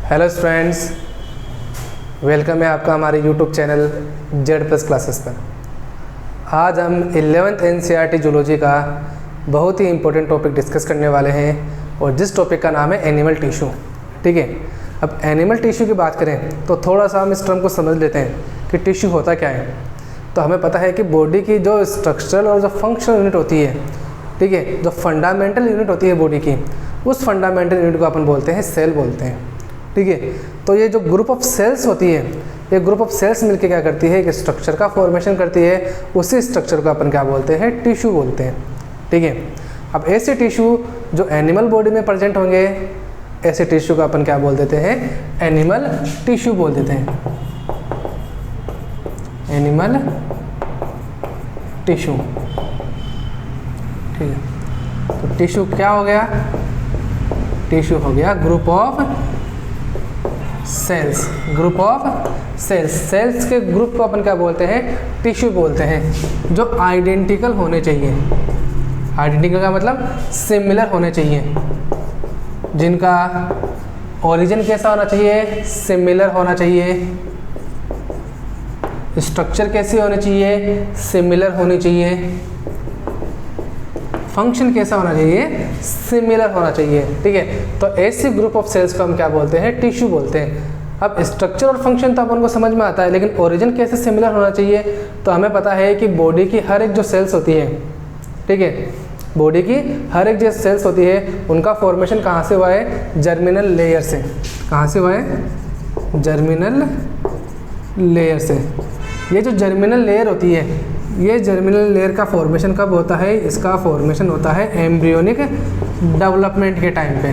Hello friends, welcome है आपका हमारे यूट्यूब चैनल Z+ क्लासेस पर। आज हम 11th NCERT जूलॉजी का बहुत ही इम्पोर्टेंट टॉपिक डिस्कस करने वाले हैं और जिस टॉपिक का नाम है एनिमल टिश्यू। ठीक है, अब एनिमल टिश्यू की बात करें तो थोड़ा सा हम इस टर्म को समझ लेते हैं कि टिश्यू होता क्या है। तो हमें पता है कि बॉडी की जो स्ट्रक्चरल और जो फंक्शनल यूनिट होती है, ठीक है, जो फंडामेंटल यूनिट होती है बॉडी की, उस फंडामेंटल यूनिट को अपन बोलते हैं सेल बोलते हैं। ठीक है, तो ये जो ग्रुप ऑफ सेल्स होती है, ये ग्रुप ऑफ सेल्स मिलके क्या करती है, एक स्ट्रक्चर का फॉर्मेशन करती है। उसी स्ट्रक्चर को अपन क्या बोलते हैं, टिश्यू बोलते हैं। ठीक है, अब ऐसे टिश्यू जो एनिमल बॉडी में प्रेजेंट होंगे, ऐसे टिश्यू को अपन क्या बोल देते हैं, एनिमल टिश्यू बोल देते हैं, एनिमल टिश्यू। ठीक है, तो टिश्यू क्या हो गया, टिश्यू हो गया group of cells, group of cells. Cells के ग्रुप को अपन क्या बोलते हैं, टिश्यू बोलते हैं, जो आइडेंटिकल होने चाहिए। आइडेंटिकल का मतलब सिमिलर होने चाहिए, जिनका ओरिजिन कैसा होना चाहिए, सिमिलर होना चाहिए, स्ट्रक्चर कैसी होनी चाहिए, सिमिलर होनी चाहिए, फंक्शन कैसा होना चाहिए, सिमिलर होना चाहिए। ठीक है, तो ऐसे ग्रुप ऑफ सेल्स को हम क्या बोलते हैं, टिश्यू बोलते हैं। अब स्ट्रक्चर और फंक्शन तो अपन को समझ में आता है, लेकिन ओरिजिन कैसे सिमिलर होना चाहिए, तो हमें पता है कि बॉडी की हर एक जो सेल्स होती है, ठीक है, बॉडी की हर एक जो सेल्स होती है, उनका फॉर्मेशन कहाँ से हुआ है, जर्मिनल लेयर से। कहाँ से हुआ है, जर्मिनल लेयर से। ये जो जर्मिनल लेयर होती है, ये जर्मिनल लेयर का फॉर्मेशन कब होता है, इसका फॉर्मेशन होता है एम्ब्रियोनिक डेवलपमेंट के टाइम पे।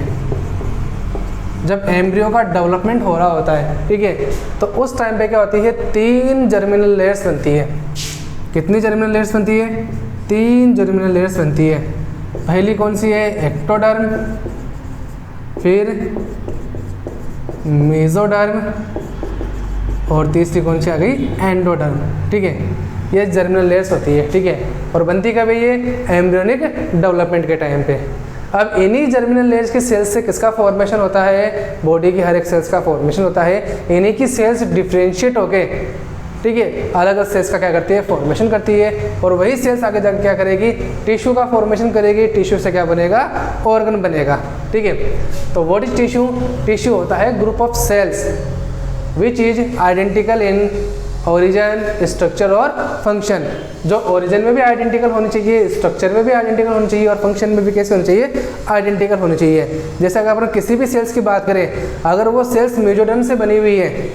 जब एम्ब्रियो का डेवलपमेंट हो रहा होता है, ठीक है, तो उस टाइम पे क्या होती है, 3 जर्मिनल लेयर्स बनती है। कितनी जर्मिनल लेयर्स बनती है, 3 जर्मिनल लेयर्स बनती है। पहली कौन सी है, एक्टोडर्म, फिर मेसोडर्म, और तीसरी कौन सी आ गई, एंडोडर्म। ठीक है, ये जर्मिनल लेयर्स होती है। ठीक है, और बनती कब है, ये एम्ब्रियोनिक डेवलपमेंट के टाइम पे। अब इन्हीं जर्मिनल लेयर्स की सेल्स से किसका फॉर्मेशन होता है, बॉडी की हर एक सेल्स का फॉर्मेशन होता है। इन्हीं की सेल्स डिफ्रेंशिएट होके, ठीक है, अलग अलग सेल्स का क्या करती है, फॉर्मेशन करती है, और वही सेल्स आगे जाकर क्या करेगी, टिश्यू का फॉर्मेशन करेगी। टिश्यू से क्या बनेगा, ऑर्गन बनेगा। ठीक है, तो व्हाट इज टिश्यू, टिश्यू होता है group of cells which is identical in origin, structure और फंक्शन। जो ओरिजिन में भी आइडेंटिकल होनी चाहिए, स्ट्रक्चर में भी आइडेंटिकल होनी चाहिए, और फंक्शन में भी कैसे होनी चाहिए, आइडेंटिकल होनी चाहिए। जैसे अगर अपन किसी भी सेल्स की बात करें, अगर वो सेल्स मेसोडर्म से बनी हुई है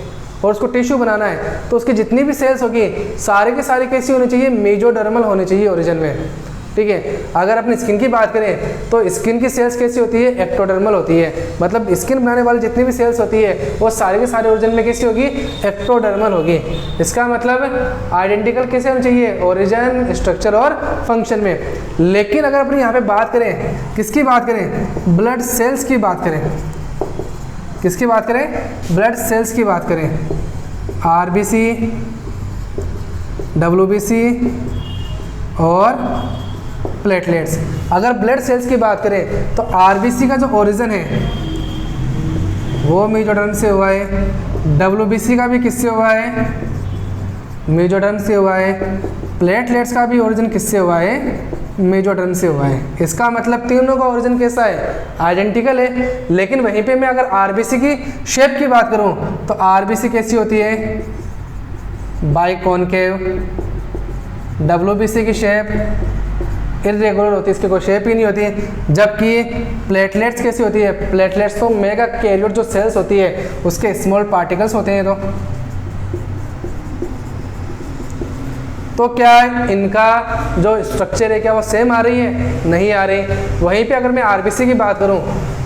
और उसको टिश्यू बनाना है, तो उसकी जितनी भी सेल्स होगी सारे के सारे कैसी होनी चाहिए, मेसोडर्मल होनी चाहिए ओरिजिन में। ठीक है, अगर अपनी स्किन की बात करें तो स्किन की सेल्स कैसी होती है, एक्टोडर्मल होती है। मतलब स्किन बनाने वाली जितनी भी सेल्स होती है वो सारे के सारे ओरिजिन में कैसी होगी, एक्टोडर्मल होगी। इसका मतलब आइडेंटिकल कैसे होना चाहिए, ओरिजिन, स्ट्रक्चर और फंक्शन में। लेकिन अगर अपनी यहाँ पे बात करें, किसकी बात करें, ब्लड सेल्स की बात करें, किसकी बात करें, ब्लड सेल्स की बात करें, RBC, WBC और प्लेटलेट्स। अगर ब्लड सेल्स की बात करें तो RBC का जो ओरिजिन है वो मेसोडर्म से हुआ है, WBC का भी किससे हुआ है, मेसोडर्म से हुआ है, प्लेटलेट्स का भी ओरिजिन किससे हुआ है, मेसोडर्म से हुआ है। इसका मतलब तीनों का ओरिजिन कैसा है, आइडेंटिकल है। लेकिन वहीं पे मैं अगर RBC की शेप की बात करूं तो RBC कैसी होती है, बाइकॉनकेव। WBC की शेप इरेगुलर होती है, इसकी कोई शेप ही नहीं होती। जबकि प्लेटलेट्स कैसी होती है, प्लेटलेट्स तो मेगा कैरियर जो सेल्स होती है उसके स्मॉल पार्टिकल्स होते हैं। तो क्या इनका जो स्ट्रक्चर है क्या वो सेम आ रही है, नहीं आ रही। वहीं पे अगर मैं RBC की बात करूं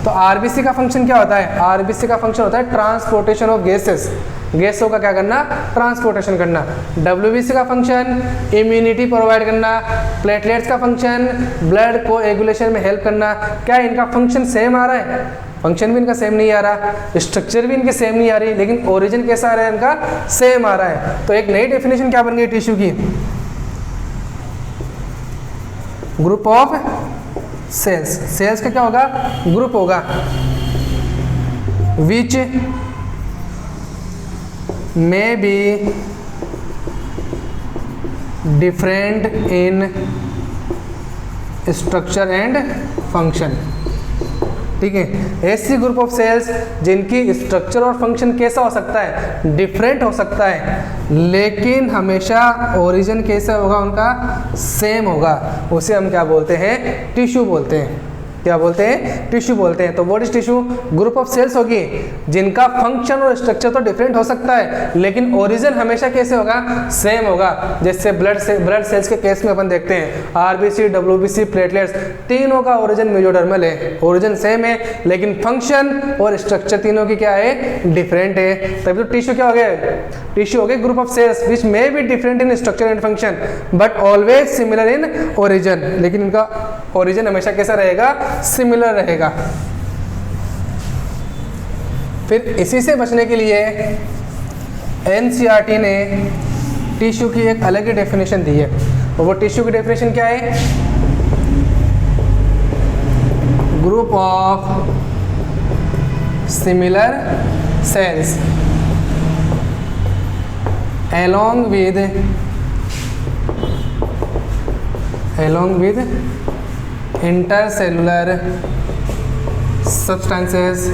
तो RBC का फंक्शन क्या होता है, RBC का फंक्शन होता है ट्रांसपोर्टेशन ऑफ गैसेस, गैसों का क्या करना, ट्रांसपोर्टेशन करना। WBC का फंक्शन इम्यूनिटी प्रोवाइड करना, प्लेटलेट्स का फंक्शन ब्लड को एगुलेशन में हेल्प करना। क्या इनका फंक्शन सेम आ रहा है, फंक्शन भी इनका सेम नहीं आ रहा, स्ट्रक्चर भी इनकी सेम नहीं आ रही, लेकिन ओरिजिन कैसा आ रहा है, इनका सेम आ रहा है। तो एक नई डेफिनेशन क्या बन गई टिश्यू की, ग्रुप ऑफ सेल्स। सेल्स का क्या होगा, ग्रुप होगा। विच may be different in structure and function। ठीक है, ऐसी ग्रुप ऑफ सेल्स जिनकी स्ट्रक्चर और फंक्शन कैसा हो सकता है, डिफरेंट हो सकता है, लेकिन हमेशा ओरिजिन कैसा होगा उनका, सेम होगा, उसे हम क्या बोलते हैं, टिश्यू बोलते हैं। क्या बोलते हैं, टिश्यू बोलते हैं। तो what is tissue, group of cells होगी जिनका फंक्शन और स्ट्रक्चर तो डिफरेंट हो सकता है, लेकिन ओरिजिन हमेशा कैसे होगा, सेम होगा। जैसे ब्लड सेल्स के केस में अपन देखते हैं आरबीसी, डब्ल्यूबीसी, प्लेटलेट्स, तीनों का ओरिजिन मेसोडर्मल है, ओरिजिन सेम है, लेकिन फंक्शन और स्ट्रक्चर तीनों की क्या है, डिफरेंट है। तभी तो टिश्यू क्या हो गया, टिश्यू हो गया group of cells which may be different in structure and function but always similar in origin, लेकिन इनका ओरिजिन हमेशा कैसा रहेगा, सिमिलर रहेगा। फिर इसी से बचने के लिए एनसीईआरटी ने टिश्यू की एक अलग ही डेफिनेशन दी है, और वो टिश्यू की डेफिनेशन क्या है, group of similar sales along with intercellular substances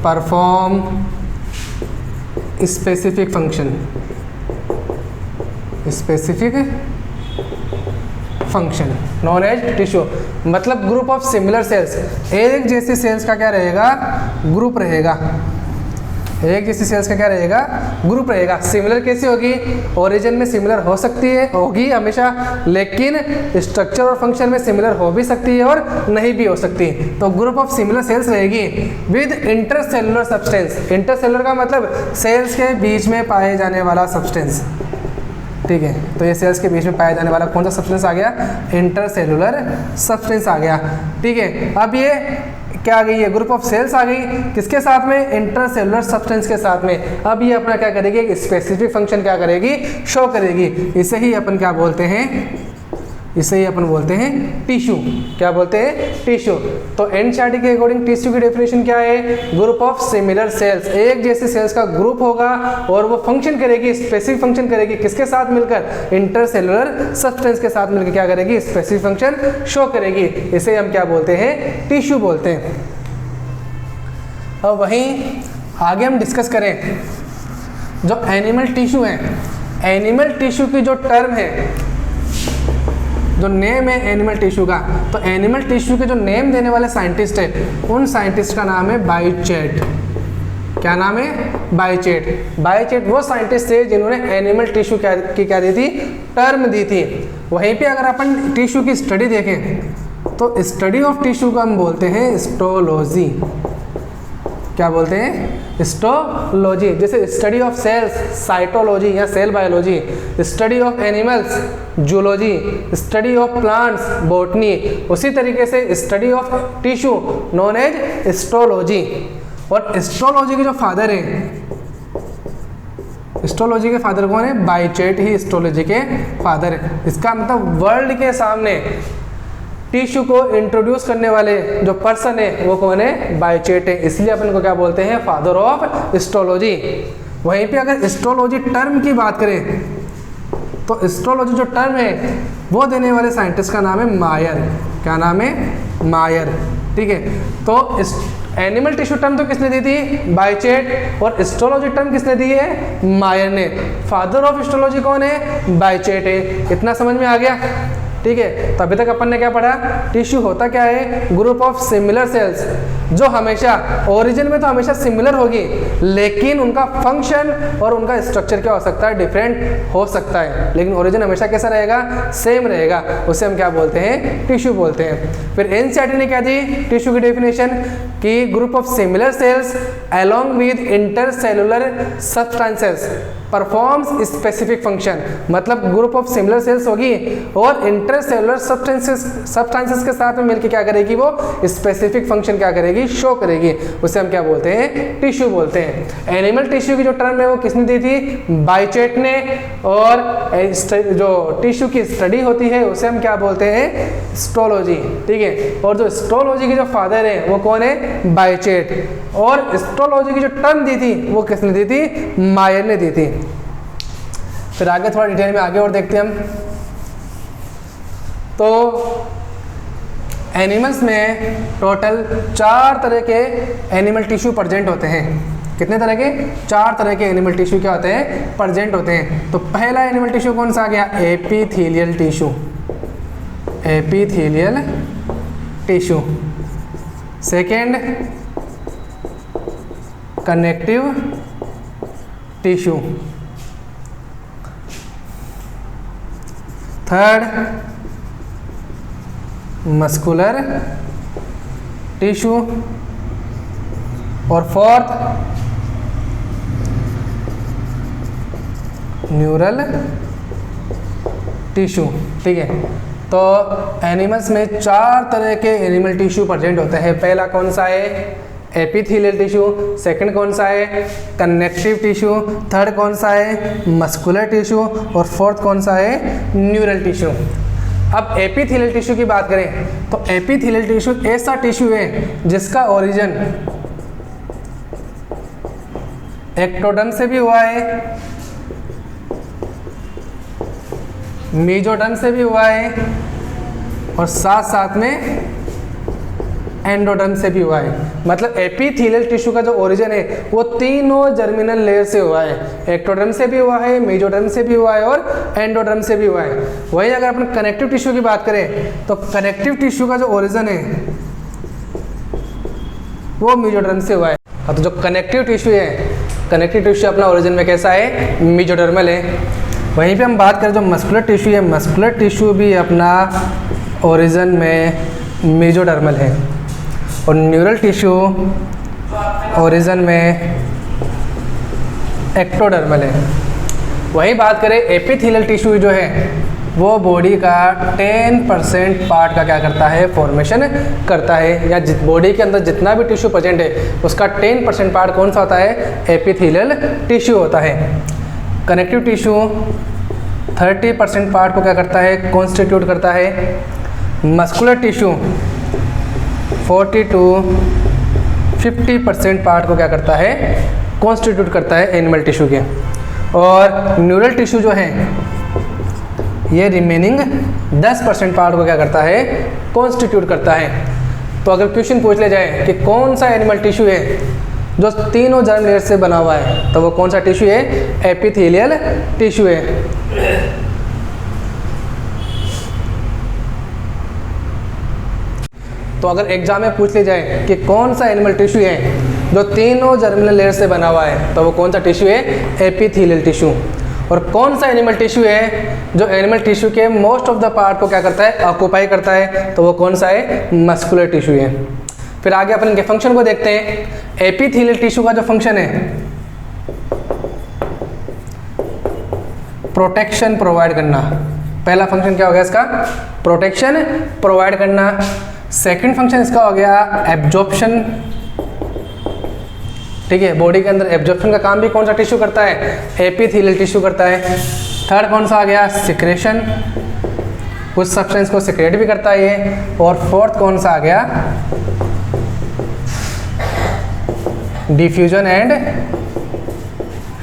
perform specific function known as tissue। मतलब ग्रुप ऑफ सिमिलर सेल्स, एक जैसी सेल्स का क्या रहेगा, ग्रुप रहेगा, एक जैसी सेल्स का क्या रहेगा, ग्रुप रहेगा। सिमिलर कैसी होगी, ओरिजिन में सिमिलर हो सकती है, होगी हमेशा, लेकिन स्ट्रक्चर और फंक्शन में सिमिलर हो भी सकती है और नहीं भी हो सकती। तो ग्रुप ऑफ सिमिलर सेल्स रहेगी विद इंटरसेलुलर सब्सटेंस। इंटरसेलुलर का मतलब सेल्स के बीच में पाए जाने वाला सब्सटेंस। ठीक है, तो ये सेल्स के बीच में पाया जाने वाला कौन सा सब्सटेंस आ गया, इंटरसेलुलर सब्सटेंस आ गया। ठीक है, अब ये क्या आ गई है, ग्रुप ऑफ सेल्स आ गई, किसके साथ में, इंटरसेलुलर सब्सटेंस के साथ में। अब ये अपना क्या करेगी, एक स्पेसिफिक फंक्शन क्या करेगी, शो करेगी। इसे ही अपन क्या बोलते हैं, इसे ही अपन बोलते हैं टिश्यू। क्या बोलते हैं, टिश्यू। तो एनसीईआरटी के अकॉर्डिंग टिश्यू की डेफिनेशन क्या है, ग्रुप ऑफ सिमिलर सेल्स, एक जैसे सेल्स का ग्रुप होगा और वो फंक्शन करेगी, स्पेसिफिक फंक्शन करेगी, किसके साथ मिलकर, इंटरसेलुलर सब्सटेंस के साथ मिलकर क्या करेगी, स्पेसिफिक फंक्शन शो करेगी। इसे हम क्या बोलते हैं, टिश्यू बोलते हैं। अब वहीं आगे हम डिस्कस करें जो एनिमल टिश्यू है, एनिमल टिश्यू की जो टर्म है, जो नेम है एनिमल टिश्यू का, तो एनिमल टिश्यू के जो नेम देने वाले साइंटिस्ट है, उन साइंटिस्ट का नाम है बाइचेट। क्या नाम है, बाइचेट। बाइचेट वो साइंटिस्ट थे जिन्होंने एनिमल टिश्यू की क्या दी थी, टर्म दी थी। वहीं पे अगर अपन टिश्यू की स्टडी देखें तो स्टडी ऑफ टिश्यू को हम बोलते हैं हिस्टोलॉजी। क्या बोलते हैं, हिस्टोलॉजी। जैसे स्टडी ऑफ सेल्स, साइटोलॉजी या cell biology, study of animals, zoology, study of plants, botany. उसी तरीके से study of tissue known as histology. और हिस्टोलॉजी के जो फादर हैं, हिस्टोलॉजी के फादर कौन है, बाइचेट ही हिस्टोलॉजी के फादर है। इसका मतलब वर्ल्ड के सामने टिश्यू को इंट्रोड्यूस करने वाले जो पर्सन है वो कौन है, बाइचेट है। इसलिए अपन को क्या बोलते हैं, फादर ऑफ हिस्टोलॉजी। वहीं पे अगर हिस्टोलॉजी टर्म की बात करें तो हिस्टोलॉजी जो टर्म है वो देने वाले साइंटिस्ट का नाम है मायर। क्या नाम है, मायर। ठीक है, तो एनिमल टिश्यू टर्म तो किसने दी थी, बाइचेट, और हिस्टोलॉजी टर्म किसने दी है, मायर ने। फादर ऑफ हिस्टोलॉजी कौन है, बाइचेट है। इतना समझ में आ गया। ठीक है, तो अभी तक अपन ने क्या पढ़ा, टिश्यू होता क्या है, ग्रुप ऑफ सिमिलर सेल्स जो हमेशा ओरिजिन में तो हमेशा सिमिलर होगी, लेकिन उनका फंक्शन और उनका स्ट्रक्चर क्या हो सकता है, डिफरेंट हो सकता है, लेकिन ओरिजिन हमेशा कैसा रहेगा, सेम रहेगा। उसे हम क्या बोलते हैं, टिश्यू बोलते हैं। फिर एनसीईआरटी ने क्या दी टिश्यू की डेफिनेशन, कि group of similar sales along with intercellular substances performs specific function, मतलब ग्रुप ऑफ सिमिलर सेल्स होगी और इंटरसेलुलर सब्सटेंसेस के साथ में मिलकर क्या करेगी, वो स्पेसिफिक फंक्शन क्या करेगी, शो करेगी, उसे हम क्या बोलते हैं, टिश्यू बोलते हैं। एनिमल टिश्यू की जो टर्म है वो किसने दी थी, बाइचेट ने, और जो टिश्यू की स्टडी होती है उसे हम क्या बोलते हैं, हिस्टोलॉजी, ठीक है। और जो हिस्टोलॉजी के जो फादर है वो कौन है, बाइचेट, और हिस्टोलॉजी की जो टर्म दी थी वो किसने दी थी, मायर ने दी थी। फिर आगे थोड़ा डिटेल में आगे और देखते हैं हम। तो एनिमल्स में टोटल 4 तरह के एनिमल टिश्यू प्रेजेंट होते हैं। कितने तरह के, 4 तरह के एनिमल टिश्यू क्या होते हैं, प्रेजेंट होते हैं। तो पहला एनिमल टिश्यू कौन सा आ गया, epithelial tissue, epithelial tissue. Second connective tissue. Third muscular tissue. और फोर्थ न्यूरल टिश्यू, ठीक है। तो एनिमल्स में 4 तरह के एनिमल टिश्यू प्रेजेंट होते हैं। पहला कौन सा है, एपिथेलियल टिश्यू। सेकंड कौन सा है, कनेक्टिव टिश्यू। थर्ड कौन सा है, मस्कुलर टिश्यू। और फोर्थ कौन सा है, न्यूरल टिश्यू। अब एपिथेलियल टिश्यू की बात करें तो एपिथेलियल टिश्यू ऐसा टिश्यू है जिसका ओरिजिन एक्टोडर्म से भी हुआ है, मेसोडर्म से भी हुआ है, और साथ साथ में एंडोडर्म से भी हुआ है। मतलब एपिथेलियल टिश्यू का जो ओरिजिन है वो तीनों जर्मिनल लेयर से हुआ है, एक्टोडर्म से भी हुआ है, मेसोडर्म से भी हुआ है, और एंडोडर्म से भी हुआ है। वही अगर अपन कनेक्टिव टिश्यू की बात करें तो कनेक्टिव टिश्यू का जो ओरिजिन है वो मेसोडर्म से हुआ है। तो जो कनेक्टिव टिश्यू है, कनेक्टिव टिश्यू अपना ओरिजिन में कैसा है, मेसोडर्मल है। वहीं पे हम बात करें जो मस्कुलर टिश्यू है, मस्कुलर टिश्यू भी अपना ओरिजिन में मेसोडर्मल है, और न्यूरल टिश्यू ओरिजिन में एक्टोडर्मल है। वहीं बात करें एपिथेलियल टिश्यू जो है वो बॉडी का 10% पार्ट का क्या करता है, फॉर्मेशन करता है, या बॉडी के अंदर जितना भी टिश्यू प्रेजेंट है उसका 10% पार्ट कौन सा होता है, एपिथेलियल टिश्यू होता है। कनेक्टिव टिश्यू 30% पार्ट को क्या करता है, कॉन्स्टिट्यूट करता है। मस्कुलर टिश्यू 40 to 50% पार्ट को क्या करता है, कॉन्स्टिट्यूट करता है एनिमल टिश्यू के। और न्यूरल टिश्यू जो है ये रिमेनिंग 10% पार्ट को क्या करता है, कॉन्स्टिट्यूट करता है। तो अगर क्वेश्चन पूछ ले जाए कि कौन सा एनिमल टिश्यू है जो तीनों जर्म लेयर से बना हुआ है, तो वो कौन सा टिश्यू है, एपिथेलियल टिश्यू है। तो अगर एग्जाम में पूछ ले जाए कि कौन सा एनिमल टिश्यू है जो तीनों जर्मिनल लेयर से बना हुआ है, तो वो कौन सा टिश्यू है, एपिथेलियल टिश्यू। और कौन सा एनिमल टिश्यू है जो एनिमल टिश्यू के मोस्ट ऑफ द पार्ट को क्या करता है, ऑक्यूपाई करता है, तो वो कौन सा है, मस्कुलर टिश्यू है। फिर आगे अपन इनके फंक्शन को देखते हैं। एपिथेलियल टिश्यू का जो फंक्शन है, प्रोटेक्शन प्रोवाइड करना। पहला फंक्शन क्या हो गया इसका, प्रोटेक्शन प्रोवाइड करना। सेकंड फंक्शन इसका हो गया एब्जॉर्प्शन, ठीक है। बॉडी के अंदर एब्जॉर्प्शन का काम भी कौन सा टिश्यू करता है, एपिथेलियल टिश्यू करता है। थर्ड कौन सा आ गया, सिक्रेशन, कुछ सब्सटेंस को सिक्रेट भी करता है ये। और फोर्थ कौन सा आ गया, डिफ्यूजन एंड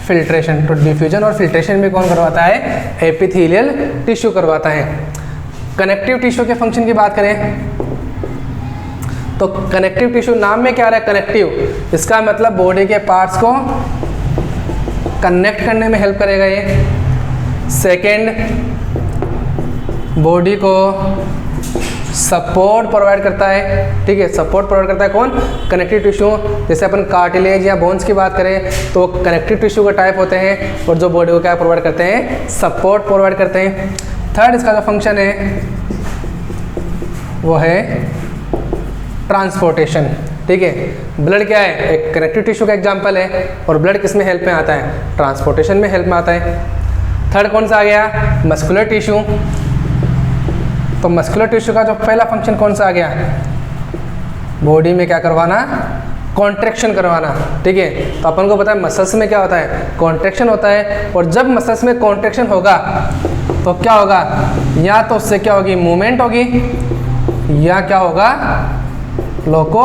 फिल्ट्रेशन। तो डिफ्यूजन और फिल्ट्रेशन भी कौन करवाता है, एपिथेलियल टिश्यू करवाता है। कनेक्टिव टिश्यू के फंक्शन की बात करें तो कनेक्टिव टिश्यू नाम में क्या रहा है, कनेक्टिव, इसका मतलब बॉडी के पार्ट्स को कनेक्ट करने में हेल्प करेगा ये। सेकेंड, बॉडी को सपोर्ट प्रोवाइड करता है, ठीक है। सपोर्ट प्रोवाइड करता है कौन, कनेक्टिव टिश्यू। जैसे अपन कार्टिलेज या बोन्स की बात करें तो कनेक्टिव टिश्यू का टाइप होते हैं, और जो बॉडी को क्या प्रोवाइड करते हैं, सपोर्ट प्रोवाइड करते हैं। थर्ड इसका जो फंक्शन है वो है ट्रांसपोर्टेशन, ठीक है। ब्लड क्या है, एक कनेक्टिव टिश्यू का एग्जांपल है, और ब्लड किस में हेल्प में आता है, ट्रांसपोर्टेशन में हेल्प में आता है। थर्ड कौन सा आ गया, मस्कुलर टिश्यू। तो मस्कुलर टिश्यू का जो पहला फंक्शन कौन सा आ गया, बॉडी में क्या करवाना, कॉन्ट्रैक्शन करवाना, ठीक है। तो अपन को पता है मसल्स में क्या होता है, कॉन्ट्रैक्शन होता है, और जब मसल्स में कॉन्ट्रैक्शन होगा तो क्या होगा, या तो उससे क्या होगी, मूवमेंट होगी, या क्या होगा, लोको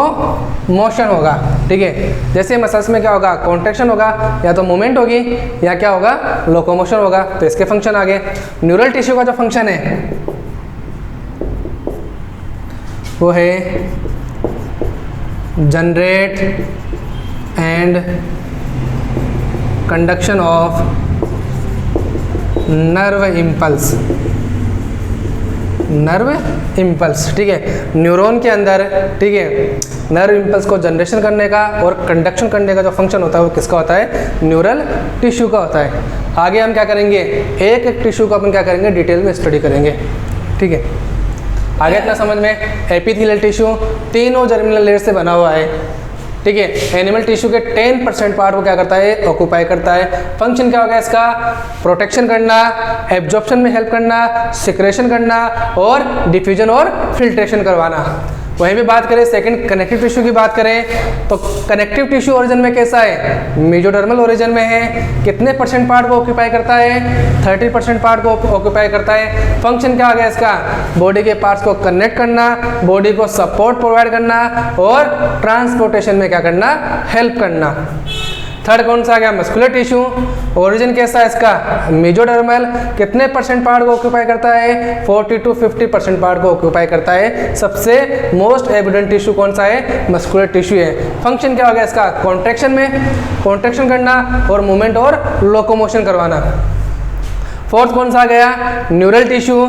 मोशन होगा, ठीक है। जैसे मसल्स में क्या होगा, कॉन्ट्रैक्शन होगा, या तो मूवमेंट होगी, या क्या होगा, लोकोमोशन होगा। तो इसके फंक्शन आ गए। न्यूरल टिश्यू का जो फंक्शन है वो है generate and conduction of nerve impulse, nerve impulse, ठीक है। न्यूरॉन के अंदर, ठीक है, नर्व इम्पल्स को जनरेशन करने का और कंडक्शन करने का जो फंक्शन होता है वो किसका होता है, न्यूरल टिश्यू का होता है। आगे हम क्या करेंगे, एक एक टिश्यू को अपन क्या करेंगे, डिटेल में स्टडी करेंगे, ठीक है। आगे इतना समझ में। एपिथेलियल टिश्यू तीनों जर्मिनल लेयर से बना हुआ है, ठीक है। एनिमल टिश्यू के 10% पार्ट को क्या करता है, ऑक्यूपाई करता है। फंक्शन क्या होगा इसका, प्रोटेक्शन करना, एब्जॉर्प्शन में हेल्प करना, सिक्रेशन करना, और डिफ्यूजन और फिल्ट्रेशन करवाना। वहीं भी बात करें सेकंड कनेक्टिव टिश्यू की बात करें तो कनेक्टिव टिश्यू ओरिजिन में कैसा है, मेजोडर्मल ओरिजिन में है। कितने परसेंट पार्ट को ऑक्यूपाई करता है, 30% पार्ट को ऑक्यूपाई करता है। फंक्शन क्या आ गया इसका, बॉडी के पार्ट्स को कनेक्ट करना, बॉडी को सपोर्ट प्रोवाइड करना, और ट्रांसपोर्टेशन में क्या करना, हेल्प करना। थर्ड कौन सा आ गया, मस्कुलर टिश्यू। ओरिजिन कैसा है इसका, मेजोडर्मल। कितने परसेंट पार्ट को ऑक्यूपाई करता है, 40 to 50% पार्ट को ऑक्यूपाई करता है। सबसे मोस्ट एविडेंट टिश्यू कौन सा है, मस्कुलर टिश्यू है। फंक्शन क्या हो गया इसका, कॉन्ट्रैक्शन में कॉन्ट्रैक्शन करना, और मूवमेंट और लोकोमोशन करवाना। फोर्थ कौन सा आ गया, न्यूरल टिश्यू।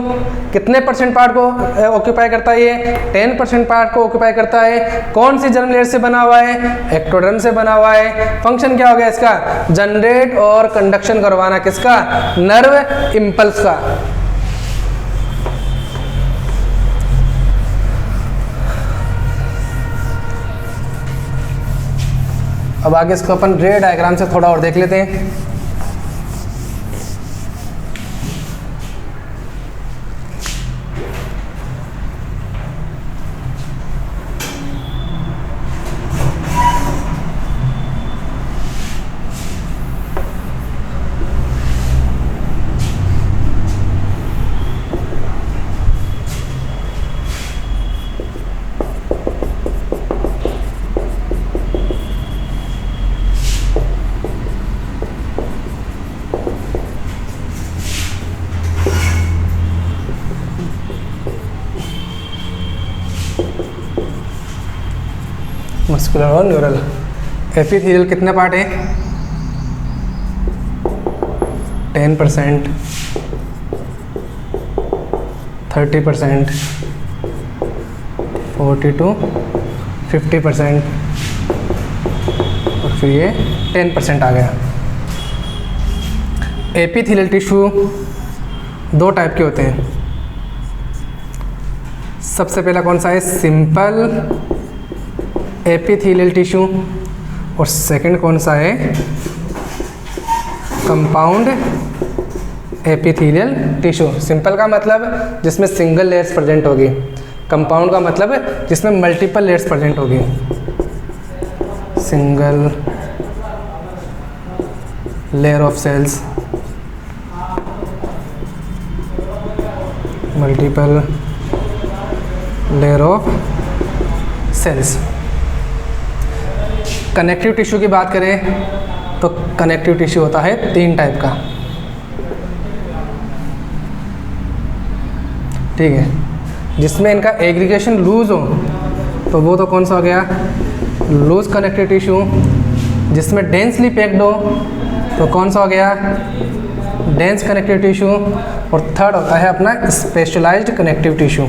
कितने परसेंट पार्ट को ऑक्यूपाई करता है ये, 10% पार्ट को ऑक्यूपाई करता है। कौन सी जर्म लेयर से बना हुआ है, एक्टोडर्म से बना हुआ है। फंक्शन क्या हो गया इसका, जनरेट और कंडक्शन करवाना, किसका, नर्व इम्पल्स का। अब आगे इसको अपन रे डायग्राम से थोड़ा और देख लेते हैं। मस्कुलर और न्यूरल। एपिथेलियल कितने पार्ट है, 10%, 30%, 40 to 50%, और फिर ये 10% आ गया। एपिथेलियल टिश्यू दो टाइप के होते हैं। सबसे पहला कौन सा है, सिंपल एपिथेलियल टिश्यू, और सेकंड कौन सा है, कंपाउंड एपिथेलियल टिश्यू। सिंपल का मतलब जिसमें सिंगल लेयर्स प्रेजेंट होगी, कंपाउंड का मतलब जिसमें मल्टीपल लेयर्स प्रेजेंट होगी। Single layer of cells, multiple layer of cells. Connective tissue की बात करें तो कनेक्टिव टिश्यू होता है 3 टाइप का, ठीक है। जिसमें इनका एग्रीगेशन लूज हो तो वो तो कौन सा हो गया, लूज कनेक्टिव टिश्यू। जिसमें डेंसली पैक्ड हो तो कौन सा हो गया, डेंस कनेक्टिव टिश्यू। और थर्ड होता है अपना specialised connective tissue.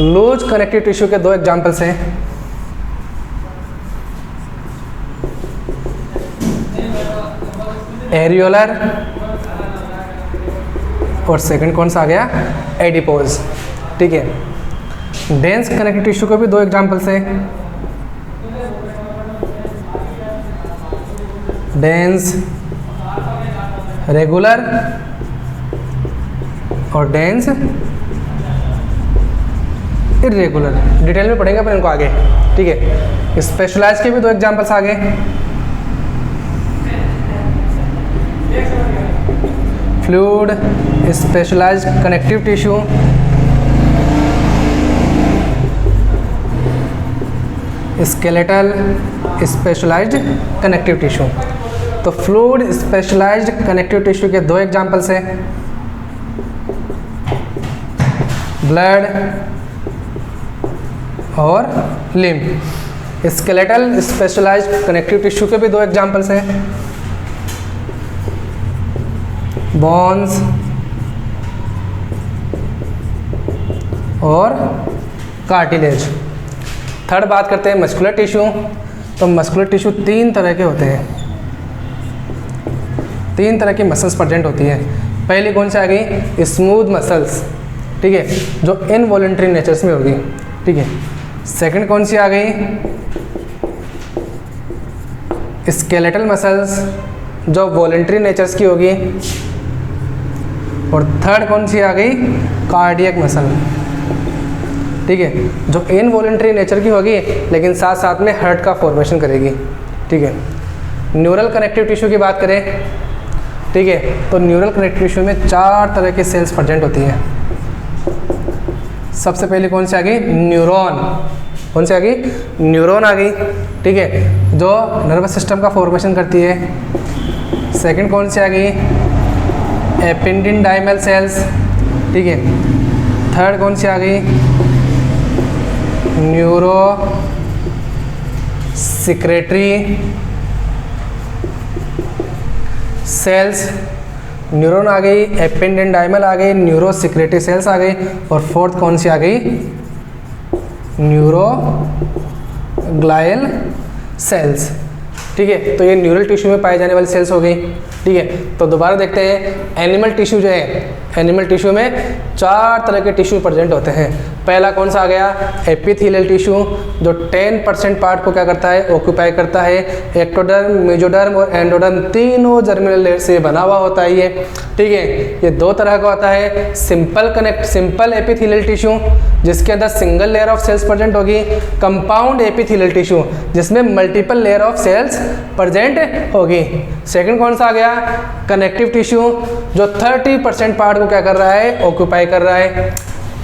Loose connective tissue के 2 एग्जाम्पल्स हैं, एरियोलर, और सेकंड कौन सा आ गया, एडिपोज, ठीक है। डेंस कनेक्टिव टिश्यू के भी दो एग्जाम्पल्स हैं, डेंस रेगुलर और डेंस इरेगुलर। डिटेल में पढ़ेंगे अपन इनको आगे, ठीक है। स्पेशलाइज के भी दो एग्जांपल्स आ गए, fluid specialised connective tissue, skeletal specialised connective tissue. तो फ्लूइड स्पेशलाइज्ड कनेक्टिव टिश्यू के दो एग्जांपल्स हैं, ब्लड और lymph. Skeletal specialised connective tissue के भी दो एग्जांपल्स हैं, बोन्स और कार्टिलेज। थर्ड बात करते हैं मस्कुलर टिश्यू। तो मस्कुलर टिश्यू तीन तरह के होते हैं, तीन तरह की मसल्स प्रेजेंट होती हैं। पहली कौन सी आ गई? स्मूथ मसल्स, ठीक है, जो इनवॉलंटरी नेचर्स में होगी, ठीक है। सेकंड कौन सी आ गई? स्केलेटल मसल्स, जो वॉलंटरी नेचर्स की होगी। और थर्ड कौन सी आ गई? कार्डियक मसल, ठीक है, जो इनवॉलंटरी नेचर की होगी लेकिन साथ साथ में हार्ट का फॉर्मेशन करेगी, ठीक है। न्यूरल कनेक्टिव टिश्यू की बात करें, ठीक है, तो न्यूरल कनेक्टिव टिश्यू में चार तरह के सेल्स प्रेजेंट होती हैं। सबसे पहले कौन सी आ गई? न्यूरॉन। कौन सी आ गई? न्यूरॉन आ गई, ठीक है, जो नर्वस सिस्टम का फॉर्मेशन करती है। सेकंड कौन सी आ गई? एपेंडिडाइमल सेल्स, ठीक है। थर्ड कौन सी आ गई? Neuro secretory cells. न्यूरॉन आ गई, एपेंडिडाइमल आ गई, न्यूरो सिक्रेटरी सेल्स आ गई, और फोर्थ कौन सी आ गई? न्यूरो ग्लायल सेल्स, ठीक है। तो ये न्यूरल टिश्यू में पाए जाने वाली सेल्स हो गई, ठीक है। तो दोबारा देखते हैं, एनिमल टिश्यू जो है, एनिमल टिश्यू में चार तरह के टिश्यू प्रेजेंट होते हैं। पहला कौन सा आ गया? एपिथेलियल टिश्यू, जो 10% पार्ट को क्या करता है? ऑक्यूपाई करता है। एक्टोडर्म, मेसोडर्म और एंडोडर्म तीनों जर्मिनल लेयर से बना हुआ होता है ये, ठीक है। ये दो तरह का होता है, सिंपल एपिथेलियल टिश्यू जिसके अंदर single layer of cells present होगी, कंपाउंड एपिथेलियल टिश्यू जिसमें multiple layer of cells present होगी। सेकंड कौन सा आ गया? कनेक्टिव टिश्यू, जो 30% पार्ट को क्या कर रहा है? ऑक्यूपाई कर रहा है।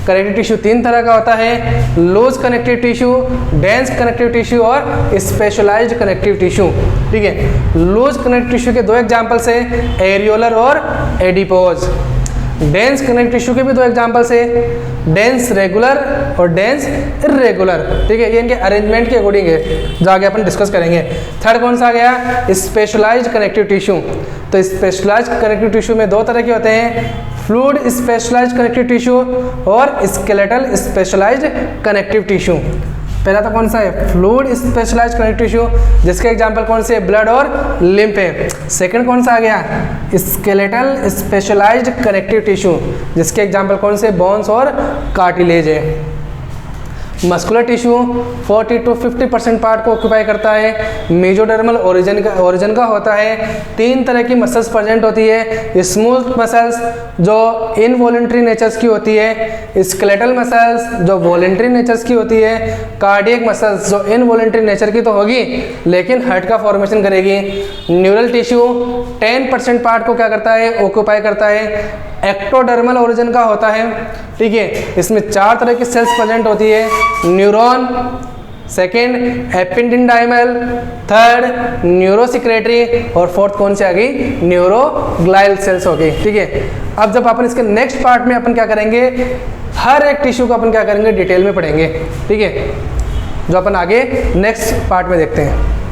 कनेक्टिव टिश्यू तीन तरह का होता है, loose connective tissue, dense connective tissue और स्पेशलाइज्ड कनेक्टिव टिश्यू, ठीक है। लूज कनेक्टिव टिश्यू के दो एग्जांपल्स हैं, एरियोलर और एडिपोज। डेंस कनेक्टिव टिश्यू के भी दो एग्जांपल्स हैं, डेंस रेगुलर और डेंस इरेगुलर, ठीक है। ये इनके अरेंजमेंट के अकॉर्डिंग है, जो आगे अपन डिस्कस करेंगे। थर्ड कौन सा आ गया? Specialised connective tissue. तो स्पेशलाइज्ड कनेक्टिव टिश्यू में दो तरह के होते हैं, फ्लूइड स्पेशलाइज्ड कनेक्टिव टिश्यू और स्केलेटल स्पेशलाइज्ड कनेक्टिव टिश्यू। पहला तो कौन सा है? फ्लूइड स्पेशलाइज्ड कनेक्टिव टिश्यू, जिसके एग्जांपल कौन से? ब्लड और लिम्फ है। सेकंड कौन सा आ गया? स्केलेटल स्पेशलाइज्ड कनेक्टिव टिश्यू, जिसके एग्जांपल कौन से? बोन्स और कार्टिलेज है। मस्कुलर टिश्यू 40 to 50% पार्ट को ऑक्यूपाई करता है, मेसोडर्मल ओरिजिन का होता है। तीन तरह की मसल्स प्रेजेंट होती है, स्मूथ मसल्स जो इनवॉलंटरी नेचर्स की होती है, स्केलेटल मसल्स जो वॉलंटरी नेचर्स की होती है, कार्डियक मसल्स जो इनवॉलंटरी नेचर की तो होगी लेकिन हार्ट का फॉर्मेशन करेगी। न्यूरल टिश्यू 10% पार्ट को क्या करता है? ऑक्यूपाई करता है, एक्टोडर्मल ओरिजिन का होता है, ठीक है। इसमें चार तरह की सेल्स प्रेजेंट होती है, neuron, second ependymal, third neurosecretory और फोर्थ कौन सी आ गई? न्यूरोग्लायल सेल्स हो गई, ठीक है। अब जब अपन इसके नेक्स्ट पार्ट में अपन क्या करेंगे, हर एक टिश्यू को अपन क्या करेंगे? डिटेल में पढ़ेंगे, ठीक है, जो अपन आगे नेक्स्ट पार्ट में देखते हैं।